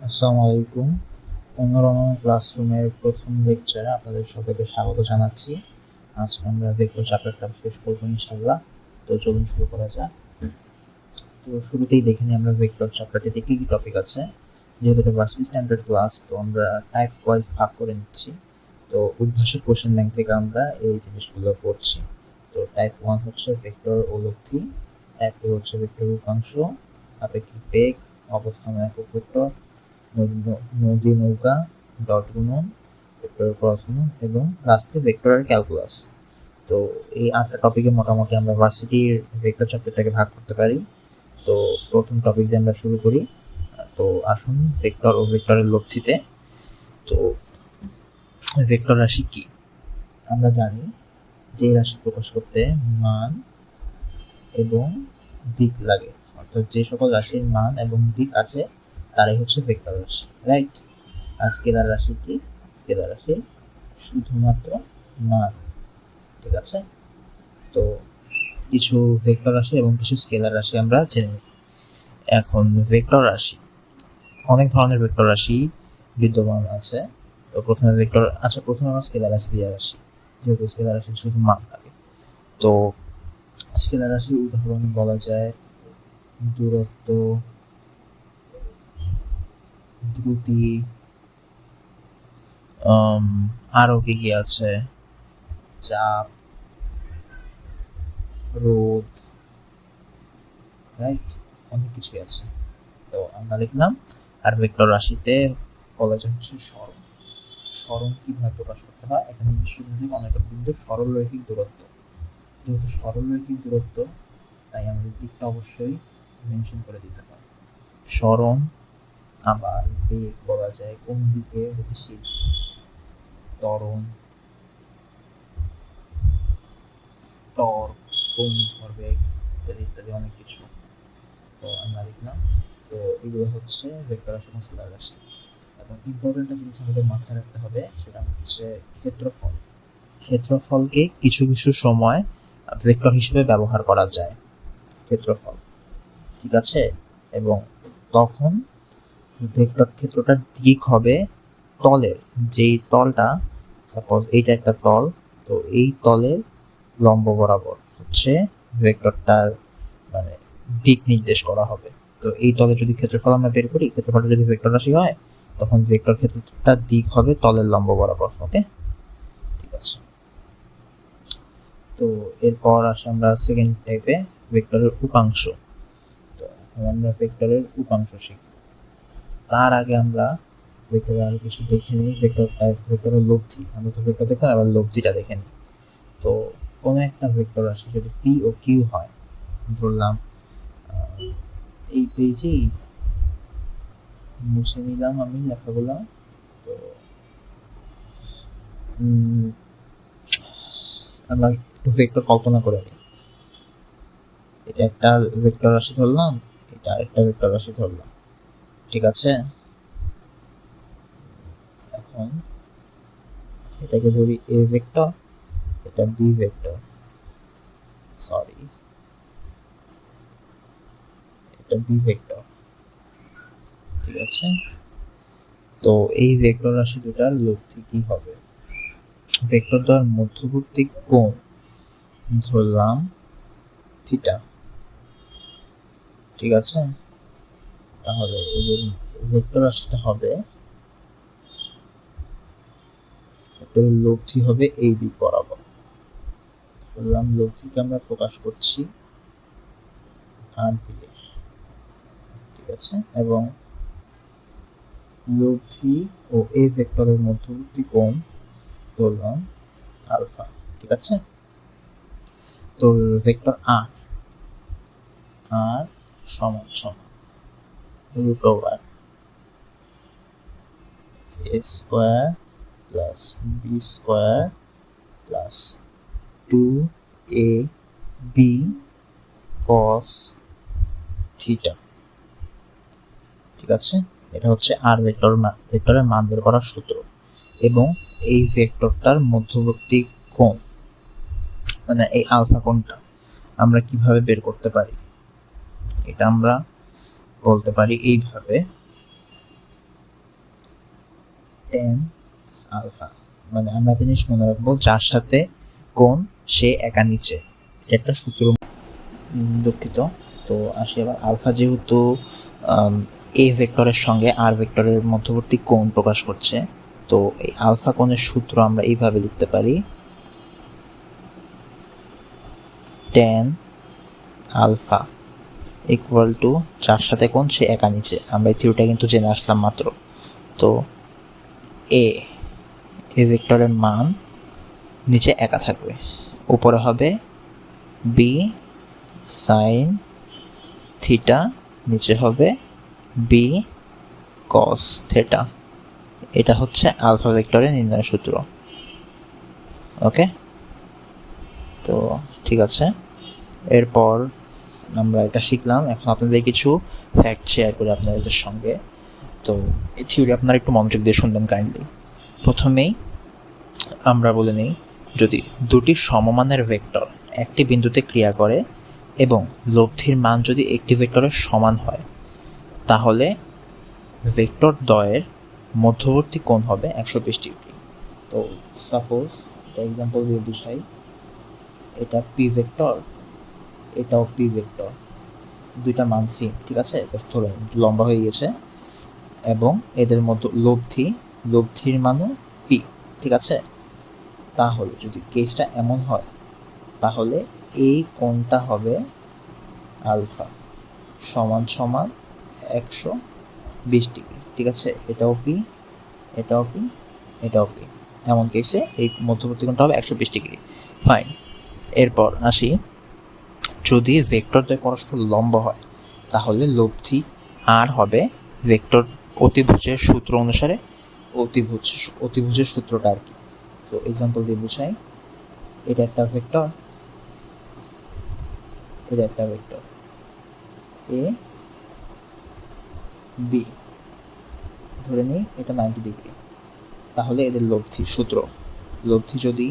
আসসালামু আলাইকুম। অন্যরকম ক্লাসরুমের প্রথম লেকচারে আপনাদের সবাইকে স্বাগত জানাচ্ছি। আজকে আমরা ভেক্টর চ্যাপ্টারটা শেষ করবো ইনশাআল্লাহ। তো চলুন শুরু করা যাক। তো শুরুতেই দেখে নিই আমরা ভেক্টর চ্যাপ্টারটিতে কী কী টপিক আছে। যেহেতু এটা ভার্সিটি স্ট্যান্ডার্ড ক্লাস, তো আমরা টাইপ ওয়াইজ ভাগ করে নিচ্ছি। তো উদ্ভাসক কোশ্চেন ব্যাংক থেকে আমরা এই জিনিসগুলো পড়ছি। তো টাইপ 1 হচ্ছে ভেক্টর ও লব্ধি, টাইপ 2 হচ্ছে ভেক্টর উপাংশ, আপেক্ষিক বেগ, অবস্থান একক ভেক্টর, নদী নৌকা, ডট গুণন, ভেক্টর ক্রস গুণন এবং লাস্টে ভেক্টরের ক্যালকুলাস। তো এই 8টা টপিকে মোটামুটি আমরা ভার্সিটির ভেক্টর চ্যাপ্টার থেকে ভাগ করতে পারি। তো প্রথম টপিক দিয়ে আমরা শুরু করি। তো আসুন ভেক্টর ও ভেক্টরের লব্ধিতে। তো ভেক্টর রাশি কি? আমরা জানি যে রাশি প্রকাশ করতে মান এবং দিক লাগে, অর্থাৎ যে সকল রাশির মান এবং দিক আছে তারাই হচ্ছে ভেক্টর রাশি, রাইট? আর স্কেলার রাশি কি? স্কেলার রাশি শুধুমাত্র মান, ঠিক আছে? তো কিছু ভেক্টর রাশি এবং কিছু স্কেলার রাশি আমরা জেনে নিই। এখন ভেক্টর রাশি, অনেক ধরনের ভেক্টর রাশি বিদ্যমান আছে। তো প্রথমে আমরা স্কেলার রাশি দিয়ে আসি, যেহেতু স্কেলার রাশি শুধু মান থাকে। তো স্কেলার রাশির উদাহরণ বলা যায় দূরত্ব, দ্রুতি, আরো কি আছে, চাপ, রোধ, রাইট? অনেক কিছুই আছে। তো আমরা লিখলাম। আর ভেক্টর রাশিতে বলা যায় হচ্ছে সরণ। সরণ কিভাবে প্রকাশ করতে হয়? একটা নির্দিষ্ট বিন্দু অনেকটা বিন্দুর সরল রৈখিক দূরত্ব। যেহেতু সরল রৈখিক দূরত্ব, তাই আমাদের দিকটা অবশ্যই মেনশন করে দিতে হয়। সরণ, আবার বেগ বলা যায় কোন দিকে গতিশীল, ত্বরণ, টর্ক, কৌণিক ভরবেগ ইত্যাদি ইত্যাদি অনেক কিছু। তো আমরা লিখলাম। তো এগুলো হচ্ছে ভেক্টর রাশি এবং স্কেলার রাশি। এবং ইম্পর্টেন্ট একটা জিনিস আমাদের মাথায় রাখতে হবে, সেটা হচ্ছে ক্ষেত্রফল। ক্ষেত্রফলকে কিছু কিছু সময় ভেক্টর হিসেবে ব্যবহার করা যায়, ক্ষেত্রফল, ঠিক আছে? এবং তখন ভেক্টর ক্ষেত্রটার দিক হবে তলের, যেই তলটা, সাপোজ এইটা একটা তল, তো এই তলের লম্ব বরাবর হচ্ছে ভেক্টরটার মানে দিক নির্দেশ করা হবে। তো এই তলে যদি ক্ষেত্রফল আমরা বের করি, ক্ষেত্রফলটা যদি ভেক্টর রাশি হয়, তখন ভেক্টর ক্ষেত্রটার দিক হবে তলের লম্ব বরাবর। ওকে, ঠিক আছে। তো এরপর আসে আমরা সেকেন্ড টাইপে, ভেক্টরের উপাংশ। তো আমরা ভেক্টরের উপাংশ শিখব। তার আগে আমরা ভেক্টরের আরো কিছু দেখে নিই। ভেক্টরের লব্ধি, আমরা তো ভেক্টর দেখলাম, আবার লব্ধিটা দেখে নিই। তো কোনো একটা ভেক্টর রাশি যদি পি ও কিউ হয়, ধরলাম এই পেজেই মুছে নিলাম আমি লেখাগুলো। তো আমরা একটু ভেক্টর কল্পনা করে নিই। এটা একটা ভেক্টর রাশি ধরলাম, এটা আরেকটা ভেক্টর রাশি ধরলাম, ঠিক আছে? এখন এটাকে ধরি এ ভেক্টর, এটা বি ভেক্টর, সরি এটা বি ভেক্টর, ঠিক আছে? তো এই ভেক্টর রাশি দুটার লব্ধি কি হবে? ভেক্টর দ্বয়ের মধ্যবর্তী কোণ ধরলাম থিটা, ঠিক আছে? তাহলে এদের ভেক্টর রাশিটা হবে, ভেক্টরের লব্ধি হবে এই দিক বরাবর। বললাম লব্ধিকে আমরা প্রকাশ করছি আর দিয়ে, ঠিক আছে? এবং লব্ধি ও এ ভেক্টরের মধ্যবর্তী কোণ ধরলাম আলফা, ঠিক আছে? তো ভেক্টর আর সমান সমান root over A square plus B square plus 2ab cos থিটা, ঠিক আছে? এটা হচ্ছে আর ভেক্টরের মান বের করার সূত্র। এবং এই ভেক্টরটার মধ্যবর্তী কোণ, মানে এই আলফা কোণটা আমরা কিভাবে বের করতে পারি? এটা আমরা বলতে পারি এইভাবে, টেন আলফা, মানে আমরা একটা জিনিস মনে রাখবো, যার সাথে কোণ সে একা নিচে, এটা একটা সূত্র। দুঃখিত। তো আসি এবার আলফা, যেহেতু এ ভেক্টরের সঙ্গে আর ভেক্টরের মধ্যবর্তী কোণ প্রকাশ করছে, তো এই আলফা কোণের সূত্র আমরা এইভাবে লিখতে পারি, টেন আলফা ইকুয়াল টু যার সাথে কোণ সে একা নিচে। আমরা এই থিওরিটা কিন্তু জেনে আসলাম মাত্র। তো এ ভেক্টরের মান নিচে একা থাকবে, উপরে হবে বি সাইন থিটা, নিচে হবে বি কস থেটা। এটা হচ্ছে আলফা ভেক্টরের নির্ণয় সূত্র। ওকে, তো ঠিক আছে, এরপর আমরা এটা শিখলাম। এখন আপনাদের কিছু ফ্যাক্ট শেয়ার করি আপনাদের সঙ্গে। তো এই থিওরি আপনারা একটু মনোযোগ দিয়ে শুনবেন কাইন্ডলি। প্রথমেই আমরা বলে নিই, যদি দুটি সমমানের ভেক্টর একটি বিন্দুতে ক্রিয়া করে এবং লব্ধির মান যদি একটি ভেক্টরের সমান হয়, তাহলে ভেক্টর দ্বয়ের মধ্যবর্তী কোণ হবে 120 ডিগ্রি। তো সাপোজ এটা এক্সাম্পল দিয়ে বুঝাই, এটা পি ভেক্টর, এটাও পি ভেক্টর, দুইটা মান সেম, ঠিক আছে, ধরে লম্বা হয়ে গেছে, এবং এদের মধ্যে লব্ধির মানও পি, ঠিক আছে। তাহলে যদি কেসটা এমন হয়, তাহলে এই কোণটা হবে আলফা সমান সমান 120 ডিগ্রি, ঠিক আছে। এটাও পি, এটাও পি, এটাও পি, এমন কেসে এই মধ্যবর্তী কোণটা হবে 120 ডিগ্রি। ফাইন। এরপর আসি, যদি ভেক্টরদ্বয় পরস্পর লম্ব হয়, তাহলে লব্ধি আর হবে ভেক্টর অতিভুজের সূত্র অনুসারে, অতিভুজের সূত্রটা আর কি। তো এক্সাম্পল দিয়ে বুঝাই, এটা একটা ভেক্টর, এটা একটা ভেক্টর এ বি, ধরে নিই এটা 90 ডিগ্রি। তাহলে এদের লব্ধি সূত্র, লব্ধি যদি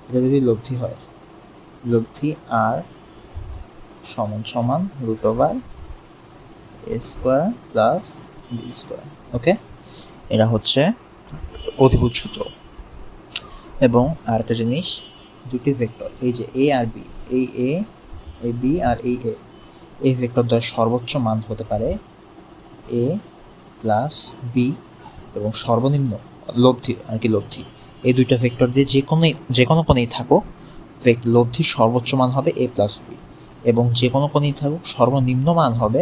এটা যদি লব্ধি হয়, লব্ধি আর সমান সমান root over A square plus B square. ওকে, এটা হচ্ছে অধিভুজ সূত্র। এবং আরেকটা জিনিস, দুটি ভেক্টর, এই যে এ আর বি, এই এ, এই বি আর এই ভেক্টর দ্বয়ের সর্বোচ্চ মান হতে পারে এ প্লাস বি, এবং সর্বনিম্ন লব্ধি আর কি, লব্ধি এই দুইটা ভেক্টর দিয়ে যে কোনো কোণেই থাকুক, লব্ধির সর্বোচ্চ মান হবে এ প্লাস বি, এবং যে কোনো কোণেই থাকুক সর্বনিম্ন মান হবে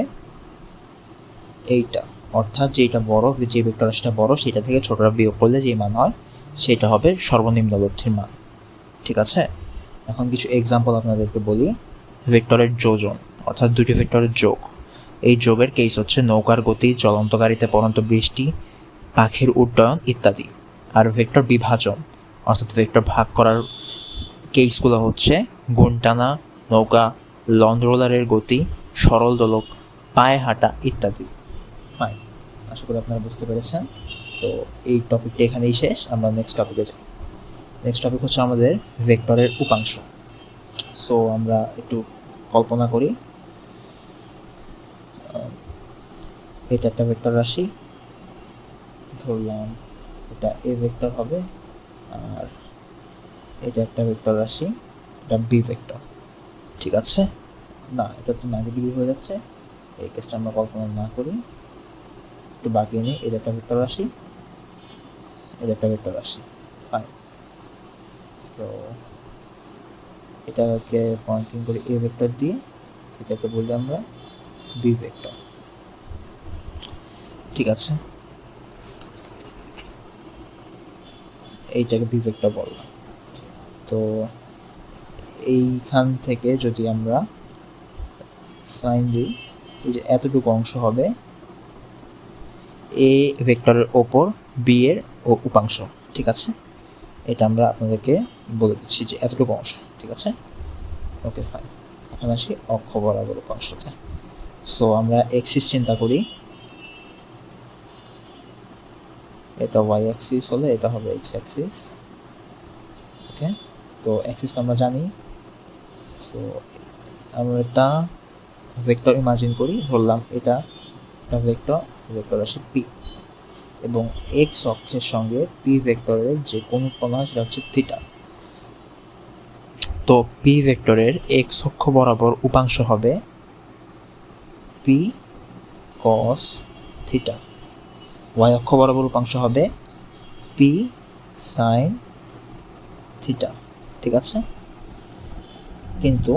এইটা, অর্থাৎ যেটা বড়, যে ভেক্টর রাশিটা বড় সেটা থেকে ছোটরা বিয়োগ করলে যে মান হয় সেটা হবে সর্বনিম্ন লব্ধির মান, ঠিক আছে। এখন কিছু এক্সাম্পল আপনাদেরকে বলি। ভেক্টরের যোজন, অর্থাৎ দুটি ভেক্টরের যোগ, এই যোগের কেস হচ্ছে নৌকার গতি, চলন্ত গাড়িতে পড়ন্ত বৃষ্টি, পাখির উড্ডয়ন ইত্যাদি। আর ভেক্টর বিভাজন, অর্থাৎ ভেক্টর ভাগ করার কেসগুলো হচ্ছে গুণ টানা, নৌকা, লন রোলারের গতি, সরল দোলক, পায়ে হাঁটা ইত্যাদি। ফাইন, আশা করি আপনারা বুঝতে পেরেছেন। তো এই টপিকটা এখানেই শেষ, আমরা নেক্সট টপিকে যাই। নেক্সট টপিক হচ্ছে আমাদের ভেক্টরের উপাংশ। সো আমরা একটু কল্পনা করি, এটা একটা ভেক্টর রাশি, ধরলাম এটা এ ভেক্টর হবে, আর এটা একটা ভেক্টর রাশি, এটা বি ভেক্টর, ঠিক আছে। না, এটা তো 90 ডিগ্রি হয়ে যাচ্ছে, এই কেসটা আমরা কল্পনা না করি, একটু বাকিয়ে নিই। এটা একটা ভেক্টর রাশি, এটা একটা ভেক্টর রাশি। ফাইন, তো এটাকে পয়েন্টিং করি এ ভেক্টর দিয়ে, এটাকে বলি আমরা বি ভেক্টর, ঠিক আছে। এইটাকে বি ভেক্টর বললাম। তো এইখান থেকে যদি আমরা সাইন দিই, এই যে এতটুকু অংশ হবে এ ভেক্টরের ওপর বি এর উপাংশ, ঠিক আছে। এটা আমরা আপনাদেরকে বলে দিচ্ছি যে এতটুকু অংশ, ঠিক আছে। ওকে, ফাইন। এখন আসি অক্ষ বরাবর উপাংশতে। সো আমরা এক্সিস চিন্তা করি, এটা ওয়াই অ্যাক্সিস হলে এটা হবে এক্স অ্যাক্সিস। ওকে, তো অ্যাক্সিস তো আমরা জানি, সো আমরা একটা ভেক্টর ইমাজিন করি, ধরলাম এটা একটা ভেক্টর আসে পি, এবং এক্স অক্ষের সঙ্গে পি ভেক্টরের যে কোন উৎপন্ন হয় সেটা হচ্ছে থিটা। তো পি ভেক্টরের এক্স অক্ষ বরাবর উপাংশ হবে পি কস থিটা, ওয়াই অক্ষ বরাবর উপাংশ হবে পি সাইন থিটা। ঠিক আছে, কিন্তু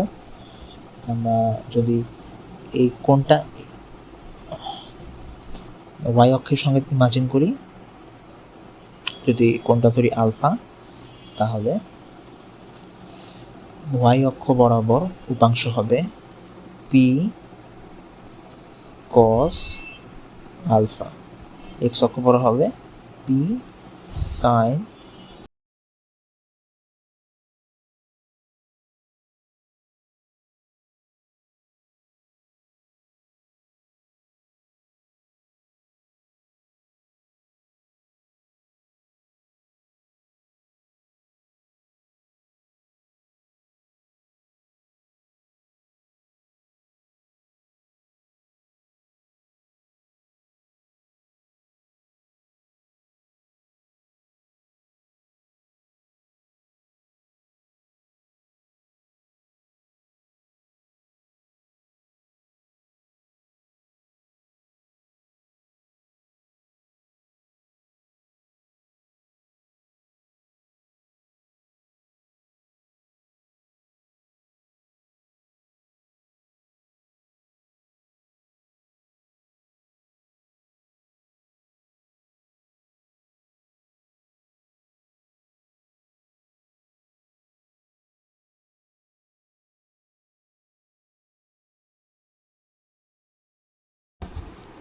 আমরা যদি এই কোণটা ওয়াই অক্ষের সঙ্গে ইমাজিন করি, যদি কোণটা ধরি আলফা, তাহলে ওয়াই অক্ষ বরাবর উপাংশ হবে পি কস আলফা, এক্স অক্ষ বরাবর হবে পি সাইন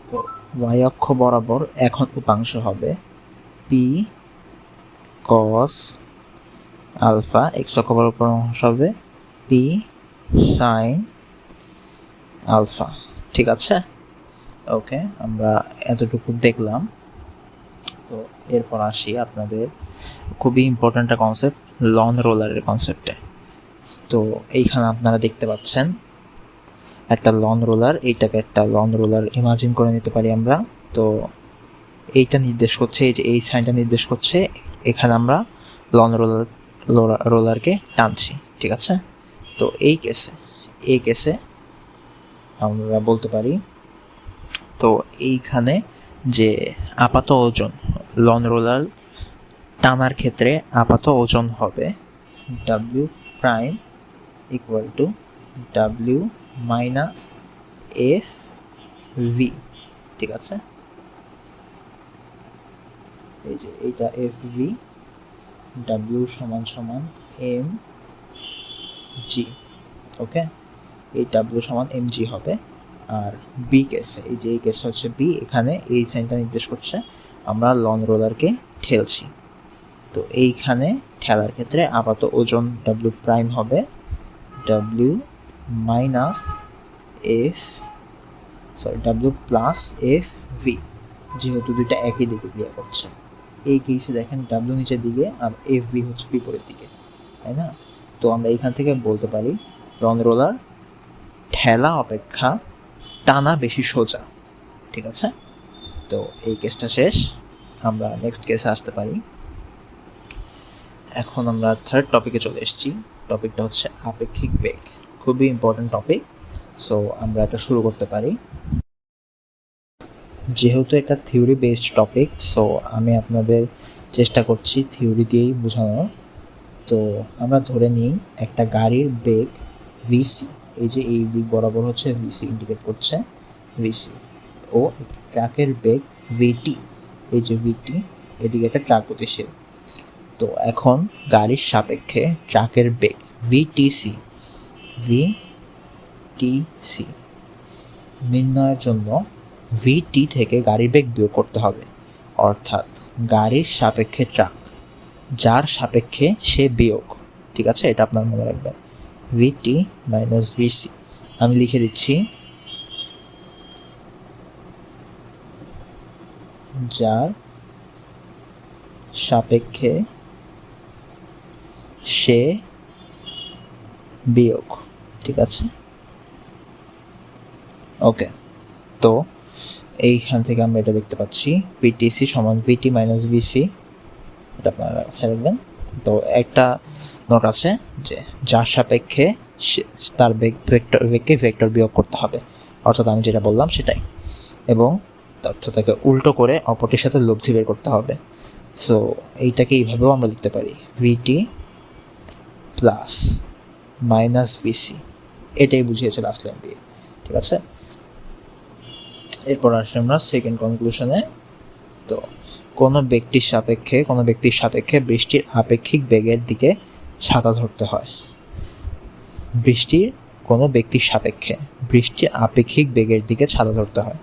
তো ওয়াই অক্ষ বরাবর এখন উপাংশ হবে পি কস আলফা, এক্স অক্ষ বরাবর উপাংশ হবে পি সাইন আলফা। ঠিক আছে, ওকে, আমরা এতটুকু দেখলাম। তো এরপর আসি আপনাদের খুবই ইম্পর্ট্যান্ট একটা কনসেপ্ট, লন রোলারের কনসেপ্টে। তো এইখানে আপনারা দেখতে পাচ্ছেন একটা লন রোলার, এইটাকে একটা লন রোলার ইমাজিন করে নিতে পারি আমরা। তো এইটা নির্দেশ করছে, এই যে এই সাইনটা নির্দেশ করছে এখানে আমরা লন রোলারকে টানছি। ঠিক আছে, তো এই কেসে আমরা বলতে পারি, তো এইখানে যে আপাত ওজন লন রোলার টানার ক্ষেত্রে আপাত ওজন হবে W prime equal to W minus F V. ঠিক আছে, এই যে এইটা এফ ভি, ডাব্লিউ সমান সমান এম জি। ওকে, এই ডাব্লিউ সমান এম জি হবে। আর বি কেসে, এই যে এই কেসটা হচ্ছে বি, এখানে এই সাইনটা নির্দেশ করছে আমরা লন রোলারকে ঠেলছি। তো এইখানে ঠেলার ক্ষেত্রে আপাত ওজন ডাব্লিউ প্রাইম হবে W minus F W plus F V, যেহেতু দুইটা একই দিকে ক্রিয়া করছে। এই কেসে দেখেন ডাব্লিউ নিচের দিকে আর এফ ভি হচ্ছে বিপরীত দিকে, তাই না? তো আমরা এখান থেকে বলতে পারি লন রোলার ঠেলা অপেক্ষা টানা বেশি সোজা। ঠিক আছে, তো এই কেসটা শেষ, আমরা নেক্সট কেসে আসতে পারি। এখন আমরা থার্ড টপিকে চলে এসেছি। টপিকটা হচ্ছে আপেক্ষিক বেগ, খুবই ইম্পর্টেন্ট টপিক। সো আমরা এটা শুরু করতে পারি। যেহেতু এটা থিওরি বেসড টপিক, সো আমি আপনাদের চেষ্টা করছি থিওরি দিয়েই বোঝানোর। তো আমরা ধরে নিই একটা গাড়ির বেগ ভিসি, এই যে এই দিক বরাবর হচ্ছে ভিসি ইন্ডিকেট করছে ভিসি, ও ট্রাকের বেগ ভিটি, এই যে ভিটি, এদিকে একটা ট্রাক গতিশীল। তো এখন গাড়ির সাপেক্ষে ট্রাকের বেগ ভিটিসি নির্ণয়ের জন্য ভিটি থেকে গাড়ির বেগ বিয়োগ করতে হবে। অর্থাৎ গাড়ির সাপেক্ষে ট্রাক, যার সাপেক্ষে সে বিয়োগ। ঠিক আছে, এটা আপনার মনে রাখবেন, ভিটি মাইনাস ভিসি। আমি লিখে দিচ্ছি, যার সাপেক্ষে সে বিয়োগ। ঠিক আছে, ওকে। তো এইখান থেকে আমরা এটা দেখতে পাচ্ছি ভিটিসি সমান ভিটি মাইনাস ভিসি, এটা আপনারা মাথায় রাখবেন। তো একটা নোট আছে যে যার সাপেক্ষে তার বেগকে ভেক্টর বিয়োগ করতে হবে, অর্থাৎ আমি যেটা বললাম সেটাই, এবং অর্থাৎ তাকে উল্টো করে অপরটির সাথে লব্ধি বের করতে হবে। সো এইটাকে এইভাবেও আমরা লিখতে পারি ভিটি প্লাস মাইনাস ভিসি, এটাই বুঝিয়েছে লাস্ট লাইন দিয়ে, ঠিক আছে। এরপর আসলে আমরা সেকেন্ড কনক্লুশনে। তো কোনো ব্যক্তির সাপেক্ষে বৃষ্টির আপেক্ষিক বেগের দিকে ছাতা ধরতে হয়। কোনো ব্যক্তির সাপেক্ষে বৃষ্টির আপেক্ষিক বেগের দিকে ছাতা ধরতে হয়।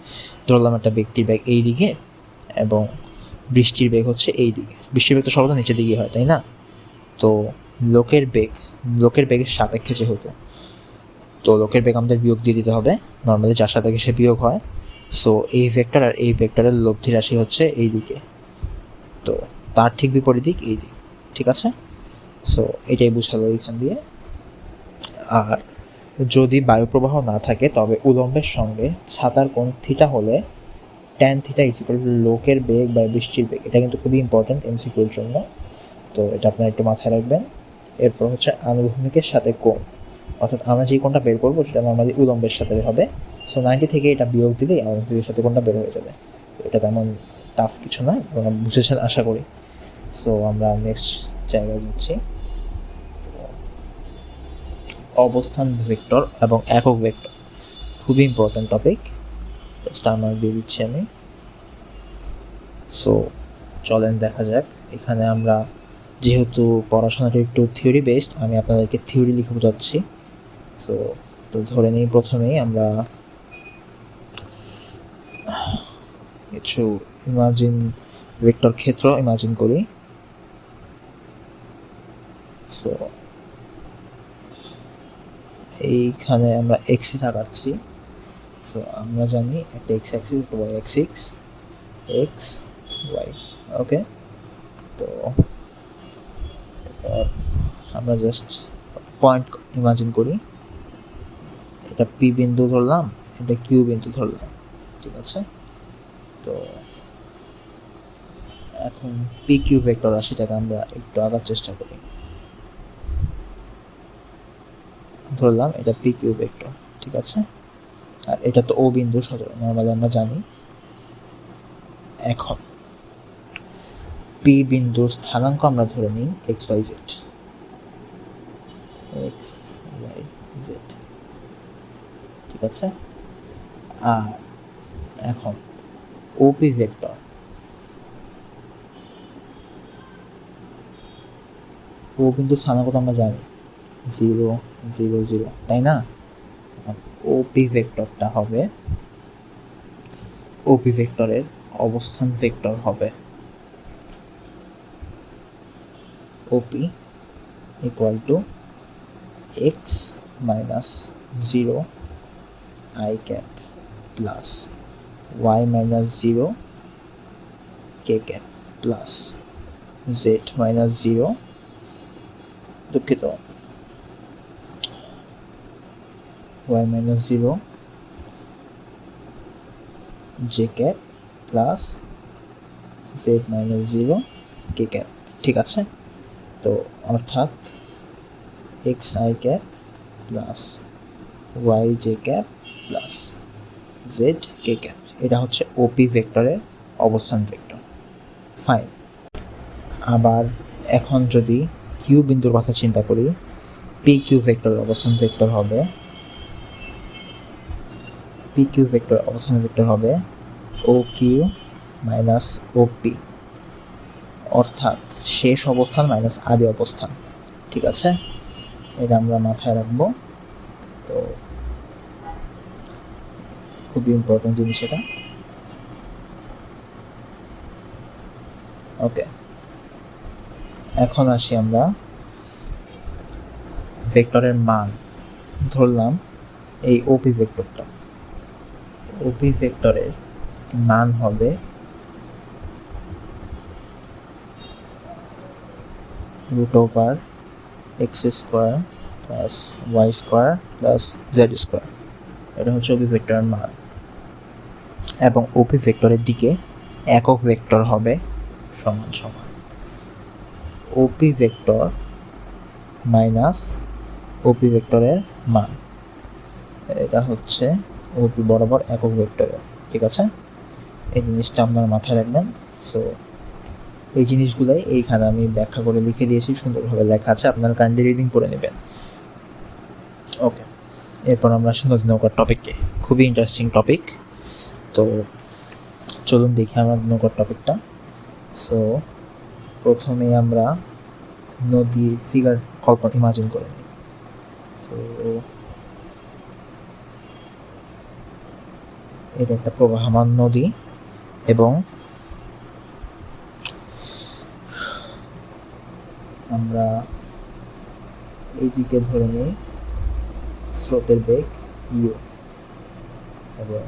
ধরলাম একটা ব্যক্তির বেগ এই দিকে এবং বৃষ্টির বেগ হচ্ছে এই দিকে। বৃষ্টির বেগ তো সর্বদা নিচের দিকে হয়, তাই না? তো লোকের বেগের সাপেক্ষে যেহেতু, তো লোকের বেগ আমাদের বিয়োগ দিয়ে দিতে হবে, নর্মালি যার সাপেক্ষে সে বিয়োগ হয়। সো এই ভেক্টর আর এই ভেক্টরের লব্ধি রাশি হচ্ছে এই দিকে, তো তার ঠিক বিপরীত দিক এই দিক, ঠিক আছে। সো এটাই বোঝালো এখান দিয়ে। আর যদি বায়ু প্রবাহ না থাকে তবে উলম্বের সঙ্গে ছাতার কোণ থিটা হলে ট্যান থিটা ইকুয়াল টু লোকের বেগ বা বৃষ্টির বেগ। এটা কিন্তু খুবই ইম্পর্টেন্ট এমসিকিউর জন্য, তো এটা আপনারা একটু মাথায় রাখবেন। এরপর হচ্ছে আনুভূমিকের সাথে কোণ, অর্থাৎ আমরা যে কোণটা বের করবো সেটা নর্মালি উলম্বের সাথে হবে। সো 90 থেকে এটা বিয়োগ দিলেই আনুভূমিকের সাথে কোণটা বের হয়ে যাবে। এটা তেমন টাফ কিছু নয়, আপনারা বুঝেছেন আশা করি। সো আমরা নেক্সট জায়গায় যাচ্ছি। অবস্থান ভেক্টর এবং একক ভেক্টর খুবই ইম্পর্ট্যান্ট টপিক, স্টার মার্ক দিয়ে দিচ্ছি আমি। সো চলেন দেখা যাক। এখানে আমরা যেহেতু পড়াশোনাটা একটু থিওরি বেসড, আমি আপনাদেরকে থিওরি লিখে বোঝাচ্ছি। তো ধরে নিই প্রথমেই আমরা কিছু ভেক্টর ক্ষেত্র ইমাজিন করি। সো এইখানে আমরা এক্সি থাকাচ্ছি। সো আমরা জানি একটা X axis Y axis, X Y, okay. তো আমরা জাস্ট পয়েন্ট ইমাজিন করি, এটা পি বিন্দু ধরলাম, এটা কিউ বিন্দু ধরলাম, ঠিক আছে। তো এখন পি কিউ ভেক্টর রাশিটাকে আমরা একটু আগার চেষ্টা করি। ধরলাম এটা পি কিউ ভেক্টর, ঠিক আছে। আর এটা তো ও বিন্দু সজোর, নর্মালি আমরা জানি। এখন পি বিন্দুর স্থানাঙ্ক আমরা ধরে নিই x y z, x y z, ঠিক আছে। আর এখন ওপি ভেক্টর, ও বিন্দুর স্থানাঙ্ক তো আমরা জানি 0 0 0, তাই না? ওপি ভেক্টরটা হবে, ওপি ভেক্টরের অবস্থান ভেক্টর হবে OP equal to X minus 0 I cap plus Y minus 0 K cap plus Z minus 0, দুঃখিত, Y minus 0 J cap plus Z minus 0 K cap, ঠিক আছে। তো অর্থাৎ X I cap plus Y J cap plus Z K cap, এটা হচ্ছে ওপি ভেক্টরের অবস্থান vector. Fine. আবার এখন যদি কিউ বিন্দুর কথা চিন্তা করি, পি কিউ ভেক্টরের অবস্থান ভেক্টর হবে, পি কিউ ভেক্টর অবস্থান ভেক্টর হবে O Q minus O P, অর্থাৎ শেষ অবস্থান মাইনাস আদি অবস্থান, ঠিক আছে। এটা আমরা মাথায় রাখবো। তো খুবই ইম্পর্টেন্ট জিনিস এটা, ওকে। এখন আসি আমরা ভেক্টরের মান ধরলাম এই ওপি ভেক্টরটা, ওপি ভেক্টরের মান হবে √x² plus Y square plus Z square, এটা হচ্ছে ওপি ভেক্টরের মান। এবং ওপি ভেক্টরের দিকে একক ভেক্টর হবে সমান সমান ওপি ভেক্টর মাইনাস ওপি ভেক্টরের মান, এটা হচ্ছে ওপি বরাবর একক ভেক্টরের। ঠিক আছে, এই জিনিসটা আপনার মাথায় রাখবেন। সো এই জিনিসগুলাই এইখানে আমি ব্যাখ্যা করে লিখে দিয়েছি, সুন্দরভাবে লেখা আছে, আপনারা কাইন্ডলি রিডিং পড়ে নেবেন। ওকে, এরপর আমরা আসি নদী নৌকার টপিককে, খুবই ইন্টারেস্টিং টপিক। তো চলুন দেখি আমরা নৌকার টপিকটা। সো প্রথমে আমরা নদীর ফিগার কল্পনা ইমাজিন করে নিই। সো এটা একটা প্রবাহমান নদী এবং আমরা এই দিকে ধরে নিই স্রোতের বেগ ইউ, এবং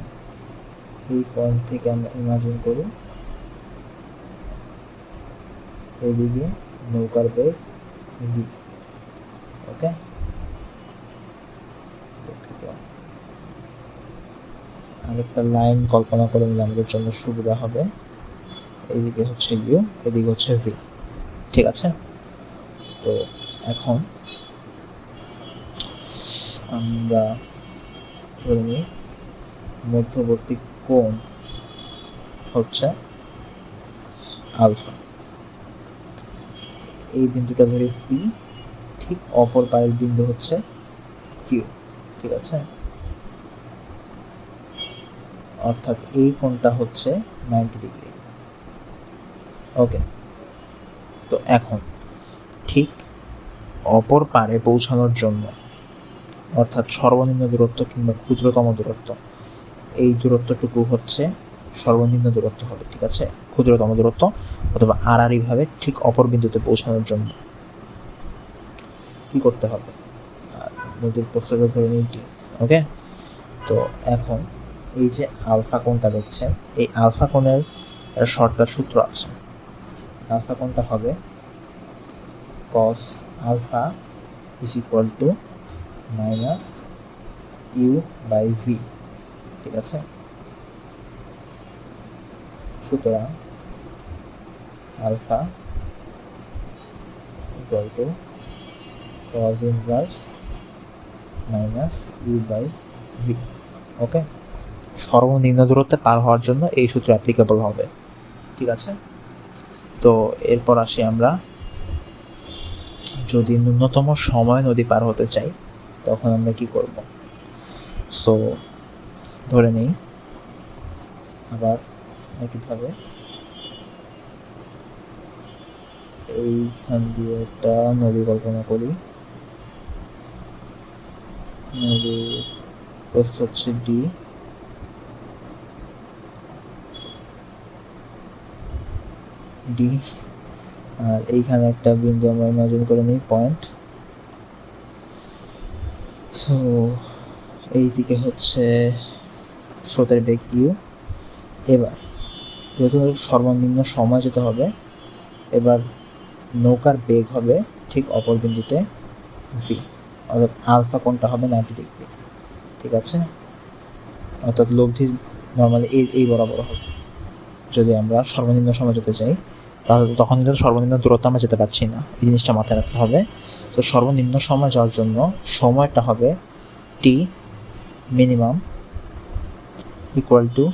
এই পয়েন্ট থেকে আমরা ইমাজিন করি এইদিকে নৌকার বেগ ভি। ওকে, আরেকটা লাইন কল্পনা করে নিলে আমাদের জন্য সুবিধা হবে। এইদিকে হচ্ছে ইউ, এদিকে হচ্ছে ভি। ঠিক আছে, তো এখন আমরা ধরে নিই মধ্যবর্তী কোণ হচ্ছে আলফা, এই বিন্দুটা ধরে পি, ঠিক অপর পায়ের বিন্দু হচ্ছে কিউ। ঠিক আছে, অর্থাৎ এই কোণটা হচ্ছে 90 ডিগ্রি। ওকে, তো এখন ঠিক অপর পারে পৌঁছানোর জন্য, অর্থাৎ সর্বনিম্ন দূরত্ব কিংবা ক্ষুদ্রতম দূরত্ব, এই দূরত্বটুকু হচ্ছে সর্বনিম্ন দূরত্ব হবে। ঠিক আছে, ক্ষুদ্রতম দূরত্ব অথবা আড়াআড়িভাবে ঠিক অপর বিন্দুতে পৌঁছানোর জন্য কি করতে হবে, নদীর প্রস্থটা ধরে নিই টি। ওকে, তো এখন এই যে আলফা কোণটা দেখছেন, এই আলফা কোণের একটা শর্টকাট সূত্র আছে। আলফা কোণটা হবে cos alpha is equal to minus U by V. ঠিক আছে, সুতরাং alpha equal to cos inverse minus U by V. Okay, সর্বনিম্ন দূরত্বে পার হওয়ার জন্য এই সূত্র অ্যাপ্লিকেবল হবে। ঠিক আছে, তো এরপর আসি আমরা যদি ন্যূনতম সময় নদী পার হতে চাই তখন আমরা কি করব। সো ধরে নেই আবার একইভাবে এইখান দিয়ে একটা নদী কল্পনা করি। নদীর প্রস্থ হচ্ছে ডি, আর এইখানে একটা বিন্দু আমরা ইমাজিন করে নিই পয়েন্ট। সো এইদিকে হচ্ছে স্রোতের বেগ ইউ। এবার যেহেতু সর্বনিম্ন সময় যেতে হবে, এবার নৌকার বেগ হবে ঠিক অপর বিন্দুতে ভি, অর্থাৎ আলফা কোণটা হবে 90 ডিগ্রি। ঠিক আছে, অর্থাৎ লব্ধি নর্মালি এই বরাবর হবে। যদি আমরা সর্বনিম্ন সময় যেতে চাই তাহলে তখন কিন্তু সর্বনিম্ন দূরত্ব আমরা যেতে পারছি না, এই জিনিসটা মাথায় রাখতে হবে। তো সর্বনিম্ন সময় যাওয়ার জন্য সময়টা হবে T minimum equal to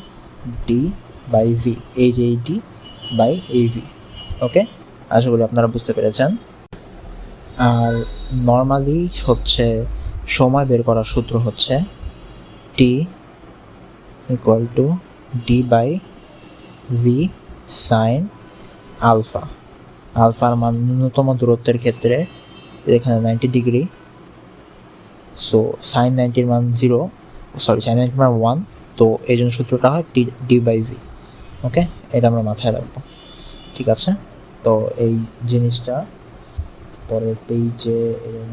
D by V, এই যে এই ডি বাই এই ভি। ওকে, আশা করি আপনারা বুঝতে পেরেছেন। আর নর্মালি হচ্ছে সময় বের করার সূত্র হচ্ছে T equal to D by V sine alpha. আলফার মান ন্যূনতম দূরত্বের ক্ষেত্রে এখানে 90 ডিগ্রি। সো সাইন 90 মান 0, সরি সাইন 90 মান 1, তো এই জন্য সূত্রটা হয় ডি বাই ভি। ওকে, এটা আমরা মাথায় রাখবো। ঠিক আছে, তো এই জিনিসটা পরের পেজে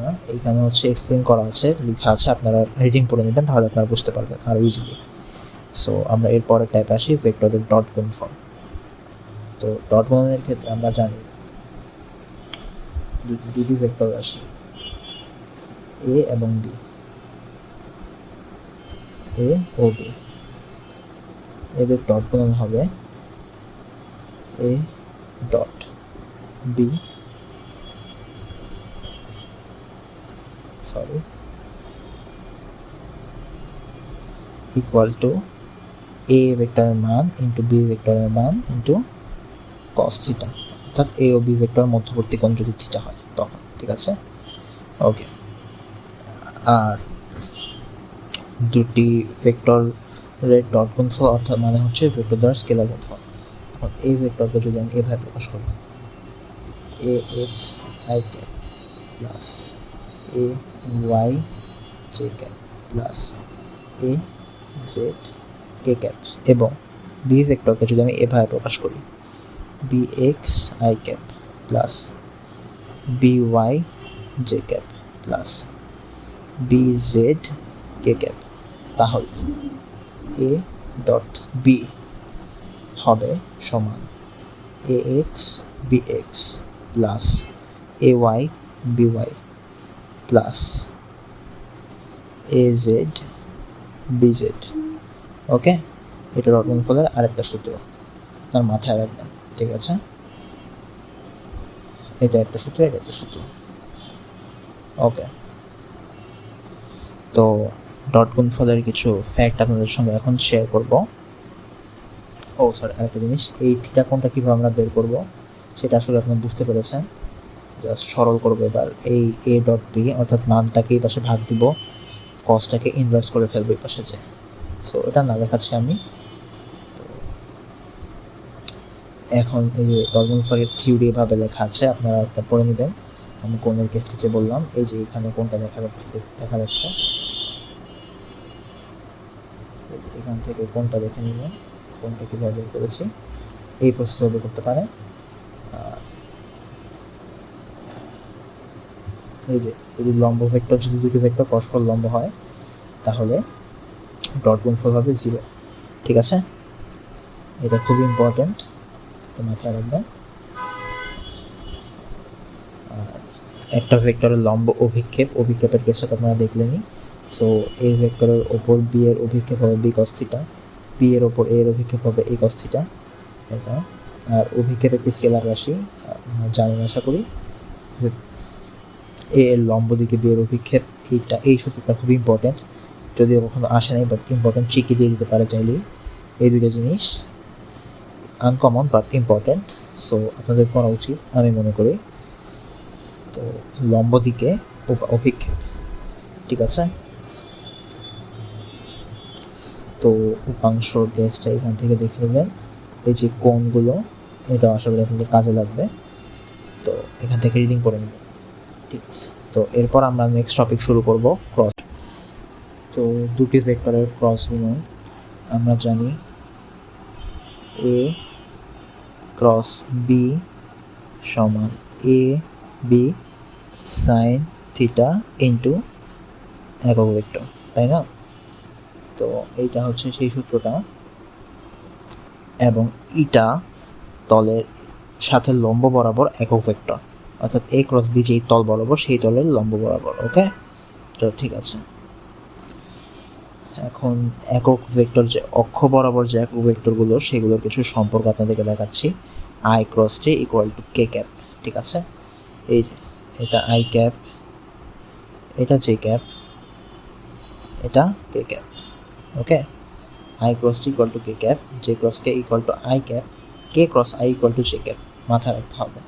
না, এইখানে হচ্ছে এক্সপ্লেন করা আছে, লেখা আছে, আপনারা রিডিং পড়ে নেবেন, তাহলে আপনারা বুঝতে পারবেন আরও ইজিলি। সো আমরা এরপরে টাইপ আসি ভেক্টরের ডট গুণফল। তো ডট গুণনের ক্ষেত্রে আমরা জানি দুটি ভেক্টর আসি, এ এবং বি, এ ও বি, এদের ডট গুণন হবে A dot B, sorry, equal to A ভেক্টরের মান ইন্টু বি ভেক্টরের মান ইন্টু কস থিটা, অর্থাৎ এ ও বি ভেক্টর মধ্যবর্তী কোণ যদি থিটা হয় তখন। ঠিক আছে, ওকে। আর দুটি ভেক্টরের ডট গুণফল অর্থাৎ মানে হচ্ছে ভেক্টর দ্বারা স্কেলার গুণফল। এই ভেক্টরকে যদি আমি এভাবে প্রকাশ করি, A X I cap plus A Y J cap plus A Z K cap, এবং বি ভেক্টরকে যদি আমি এভাবে প্রকাশ করি, B X I cap plus B Y J cap plus B Z K cap, তাহলে এ ডট বি হবে সমান A X B X plus A Y B Y plus A Z B Z. Okay, এটা dot গুণফলের আরেকটা সূত্র, আপনার মাথায় রাখবেন। ঠিক আছে, এটা একটা সূত্র, এটা একটা সূত্র। ওকে, তো ডট গুণফলের কিছু ফ্যাক্ট আপনাদের সঙ্গে এখন শেয়ার করব। ও সরি, আরেকটা জিনিস, এই থিটা কোণটা কীভাবে আমরা বের করব সেটা আসলে আপনি বুঝতে পেরেছেন। জাস্ট সরল করবো এবার, এই এ ডট বি অর্থাৎ মানটাকে এই পাশে ভাগ দিব, কসটাকে ইনভার্স করে ফেলবো এই পাশে যে। সো এটা না দেখাচ্ছি আমি। এখন এই যে ডট গুণফলের থিওরি এভাবে লেখা আছে, আপনারা একটা পড়ে নেবেন। আমি কোণের কেসটি যে বললাম, এই যে এখানে কোণটা দেখা যাচ্ছে, এখান থেকে কোণটা দেখে নেবেন, কোণটা কীভাবে বের করেছি। এই প্রসেস বের করতে পারে। এই যে যদি লম্ব ভেক্টর, যদি দুটি ভেক্টর পরস্পর লম্ব হয় তাহলে ডট গুণফল হবে 0। ঠিক আছে, এটা খুবই ইম্পর্টেন্ট, তো মাথায় রাখবেন। একটা ভেক্টরের লম্ব অভিক্ষেপের কেসটা তো আপনারা দেখলেনই। সো এই ভেক্টরের ওপর বি এর অভিক্ষেপ হবে বি কস থিটা, বি এর ওপর এর অভিক্ষেপ হবে এ কস থিটা। এটা আর অভিক্ষেপ একটি স্কেলার রাশি, জানেন আশা করি। এ এর লম্ব দিকে বি এর অভিক্ষেপ, এই সূত্রটা খুবই ইম্পর্টেন্ট, যদিও কখনো আসে নাই, বাট ইম্পর্টেন্ট, ঠিকই দিয়ে দিতে পারে চাইলেই। এই দুটো জিনিস আনকমন বাট ইম্পর্টেন্ট, সো আপনাদের পড়া উচিত আমি মনে করি। তো লম্ব দিকে অভিক্ষেপ, ঠিক আছে। তো উপাংশ ড্রেসটা এখান থেকে দেখে নেবেন, এই যে কোণগুলো, এটা আশা করি আপনাদের কাজে লাগবে। তো এখান থেকে রিডিং করে নেবেন, ঠিক আছে। তো এরপর আমরা নেক্সট টপিক শুরু করব, ক্রস। তো দুটি ভেক্টরের ক্রস গুণন আমরা জানি, এ ক্রস বি সমান A B sine theta into একক ভেক্টর, তাই না? তো এইটা হচ্ছে সেই সূত্রটা, এবং ইটা তলের সাথে লম্ব বরাবর একক ভেক্টর, অর্থাৎ এ ক্রস বি যেই তল বরাবর সেই তলের লম্ব বরাবর। ওকে, তো ঠিক আছে। এখন একক ভেক্টর যে অক্ষ বরাবর যে একক ভেক্টরগুলো, সেগুলোর কিছু সম্পর্ক আপনাদেরকে দেখাচ্ছি। I cross J equal to K cap, ঠিক আছে। এই এটা আই ক্যাপ, এটা জে ক্যাপ, এটা K cap. Okay, I cross T equal to K cap, J cross K equal to I cap, K cross I equal to J cap, মাথায় রাখতে হবে।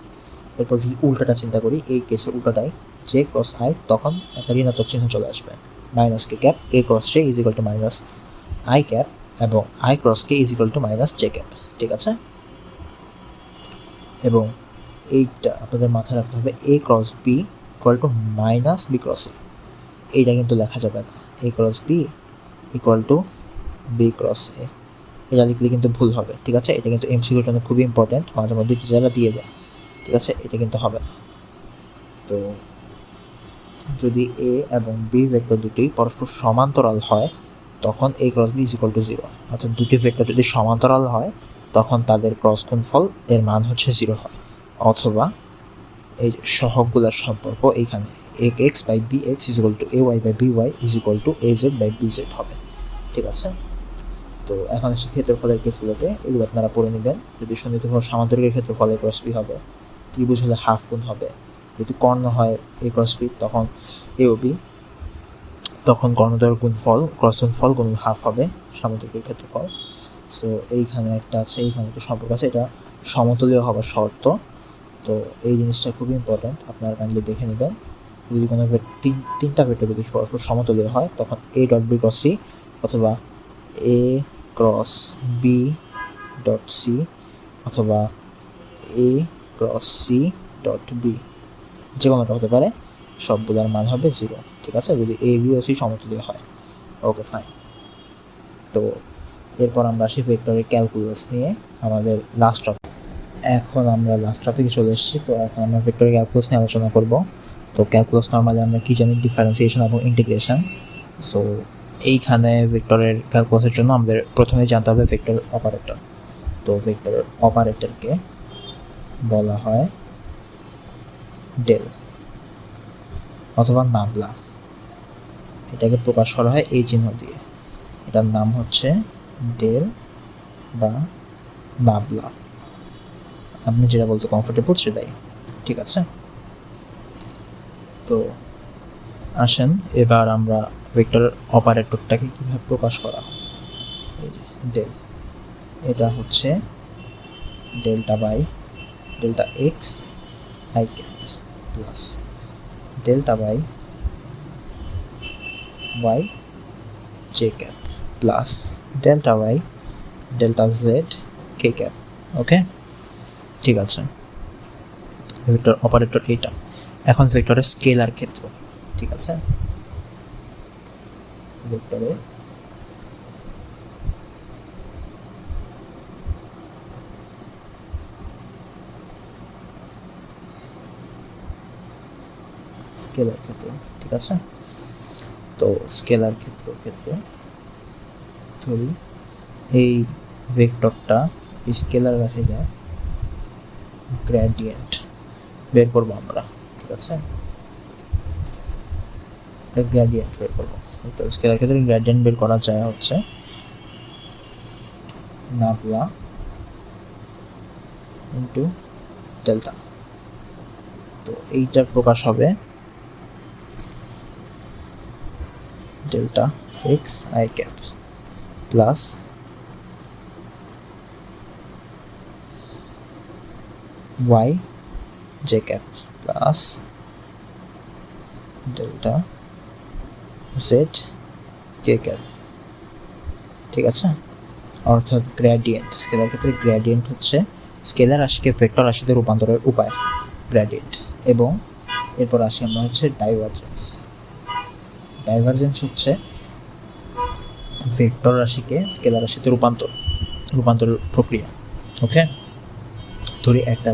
এরপর যদি উল্টাটা চিন্তা করি, এই কেসের উল্টাটাই, জে ক্রস আই, তখন একটা ঋণাত্মক চিহ্ন চলে আসবে, minus K cap, K cross J is equal to minus I cap, এবং I cross K is equal to minus J cap, ঠিক আছে। এবং এইটা আপনাদের মাথায় রাখতে হবে, A cross B equal to minus B cross A, এইটা কিন্তু লেখা যাবে না। A cross B equal to B cross A, এটা লিখলে কিন্তু ভুল হবে, ঠিক আছে। এটা কিন্তু এমসিকিউর জন্য খুবই ইম্পর্টেন্ট, মাঝে মধ্যে টিচাররা দিয়ে দেয়, ঠিক আছে। এটা কিন্তু হবে না। তো যদি এ এবং বি ভেক্টর দুটি পরস্পর সমান্তরাল হয় তখন A cross B is equal to 0, অর্থাৎ দুটি ভেক্টর যদি সমান্তরাল হয় তখন তাদের ক্রস গুণফল এর মান হচ্ছে 0 হয়, অথবা এই সহগগুলোর সম্পর্ক এইখানে ax by bx is equal to ay by by is equal to az by bz হবে। ঠিক আছে, তো এখন এসে ক্ষেত্রফলের কেসগুলোতে এগুলো আপনারা পড়ে নেবেন। যদি সন্নিহিতভাবে সামান্তরিকের ক্ষেত্রফল a ক্রস b হবে, ত্রিভুজ হলে হাফ গুণ হবে, যদি কর্ণ হয় a ক্রস b তখন a ও b, তখন কর্ণদ্বয়ের গুণফল ক্রস গুণফল গুণ হাফ হবে সামান্তরিকের ক্ষেত্রফল। সো এইখানে একটা আছে, এইখানে একটা সম্পর্ক আছে, এটা সমতলীয় হওয়ার শর্ত। তো এই জিনিসটা খুবই ইম্পর্ট্যান্ট, আপনারা কাইন্ডলি দেখে নেবেন। যদি কোনো তিনটা ভেক্টর যদি পরস্পর সমতলীয় হয় তখন a dot b cross c অথবা a cross b dot c অথবা a cross c dot b যে কোনোটা হতে পারে, সবগুলোর মান হবে 0। ঠিক আছে, যদি a b ও c সমতুল্য হয়। Okay fine. তো এরপর আমরা আসি ভেক্টরের ক্যালকুলাস নিয়ে আমাদের লাস্ট টপিক। এখন আমরা লাস্ট টপিকে চলে এসেছি। তো এখন আমরা ভেক্টরের ক্যালকুলাস নিয়ে আলোচনা করব। তো ক্যালকুলাস নর্মালি আমরা কি জানি, ডিফারেন্সিয়েশন এবং ইন্টিগ্রেশন। সো এইখানে ভেক্টরের ক্যালকুলাসের জন্য আমাদের প্রথমে জানতে হবে ভেক্টর অপারেটর। তো ভেক্টর অপারেটরকে বলা হয় ডেল অথবা নাবলা। এটাকে প্রকাশ করা হয় এই চিহ্ন দিয়ে, এটার নাম হচ্ছে ডেল বা নাবলা। আপনি যেটা বলতে কমফোর্টেবল সেটাই। ঠিক আছে, তো আসেন এবার আমরা ভেক্টর অপারেটরটাকে কীভাবে প্রকাশ করা হয়। এই যে ডেল, এটা হচ্ছে delta by delta x I cap plus delta by Y J cap plus delta by delta Z K cap. Okay, ঠিক আছে, ভেক্টর অপারেটর এইটা। এখন ভেক্টরের স্কেলার ক্ষেত্র। ঠিক আছে, ভেক্টরের স্কেলার ক্ষেত্র। ঠিক আছে, তো স্কেলার ক্ষেত্রে ধরি এই ভেক্টরটা স্কেলার রাশিটা গ্রেডিয়েন্ট বের করবো আমরা। ঠিক আছে, গ্রেডিয়েন্ট বের করবো। স্কেলার ক্ষেত্রে গ্রেডিয়েন্ট বের করা যায় হচ্ছে নাবলা ইন্টু ডেল্টা। তো এইটার প্রকাশ হবে delta x I cap plus Y J cap plus delta Z K cap. ঠিক আছে, অর্থাৎ গ্রেডিয়েন্ট। স্কেলার ক্ষেত্রে গ্রেডিয়েন্ট হচ্ছে স্কেলার রাশিকে ভেক্টর রাশিতে রূপান্তরের উপায়, গ্রেডিয়েন্ট। এবং এরপর আসি আমরা হচ্ছে ডাইভারজেন্স। ডাইভারজেন্স হচ্ছে ভেক্টর রাশিকে স্কেলার রাশিতে রূপান্তরের প্রক্রিয়া। ওকে, ধরি একটা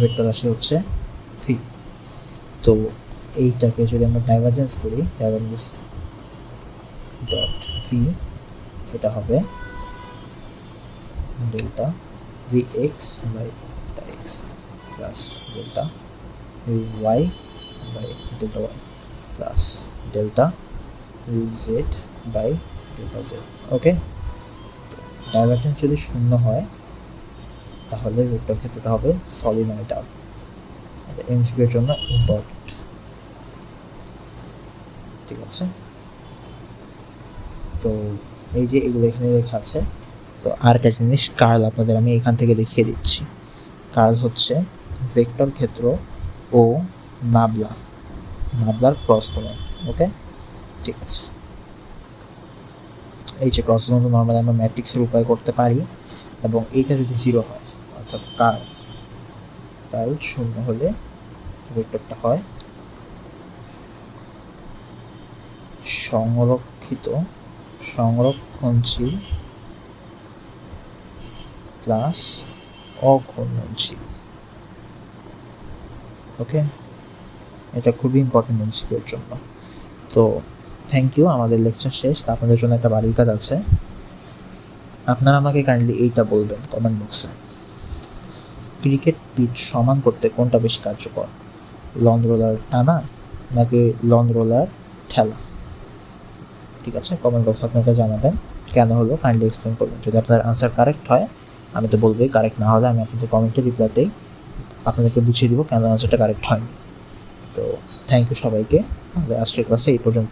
ভেক্টর রাশি হচ্ছে ভি। তো এইটাকে যদি আমরা ডাইভারজেন্স করি, ডাইভারজেন্স ডট ভি, এটা হবে delta v x by delta x plus delta v y by delta y plus delta v z by delta z. Okay, divergence যদি শূন্য হয় তাহলে ভেক্টর ক্ষেত্রটা হবে সলিনয়েডাল। এটা এমসিকিউর জন্য ইম্পর্টেন্ট। ঠিক আছে, তো এই যে এগুলো এখানে লেখা আছে। তো আর একটা জিনিস কার্ল আপনাদের আমি এখান থেকে দেখিয়ে দিচ্ছি। কার্ল হচ্ছে ভেক্টর ক্ষেত্র ও নাবলার ক্রস গুণন। ওকে, ঠিক আছে, এই যে ক্রস গুণন নর্মালি আমরা ম্যাট্রিক্সের উপায় করতে পারি। এবং এইটা যদি 0 হয় অর্থাৎ কার্ল শূন্য হলে ভেক্টরটা হয় সংরক্ষণশীল প্লাস অঘূর্ণনশীল। ওকে, এটা খুবই ইম্পর্টেন্ট এমসিকিউর জন্য। তো থ্যাংক ইউ, আমাদের লেকচার শেষ। আপনাদের জন্য একটা বাড়ির কাজ আছে, আপনারা আমাকে কাইন্ডলি এইটা বলবেন কমেন্ট বক্সে। ক্রিকেট পিচ সমান করতে কোনটা বেশি কার্যকর? লন রোলার টানা নাকি লন রোলার ঠেলা? ঠিক আছে, কমেন্ট বক্সে আপনাকে জানাবেন কেন হলো, কাইন্ডলি এক্সপ্লেন করবেন। যদি আপনার আনসার কারেক্ট হয় আমি তো বলবোই, কারেক্ট না হলে আমি আপনাদের কমেন্টে রিপ্লাইতেই আপনাদেরকে বুঝিয়ে দিব কেন আনসারটা কারেক্ট হয়নি। তো থ্যাংক ইউ সবাইকে, আমাদের আজকের ক্লাসটা এই পর্যন্ত।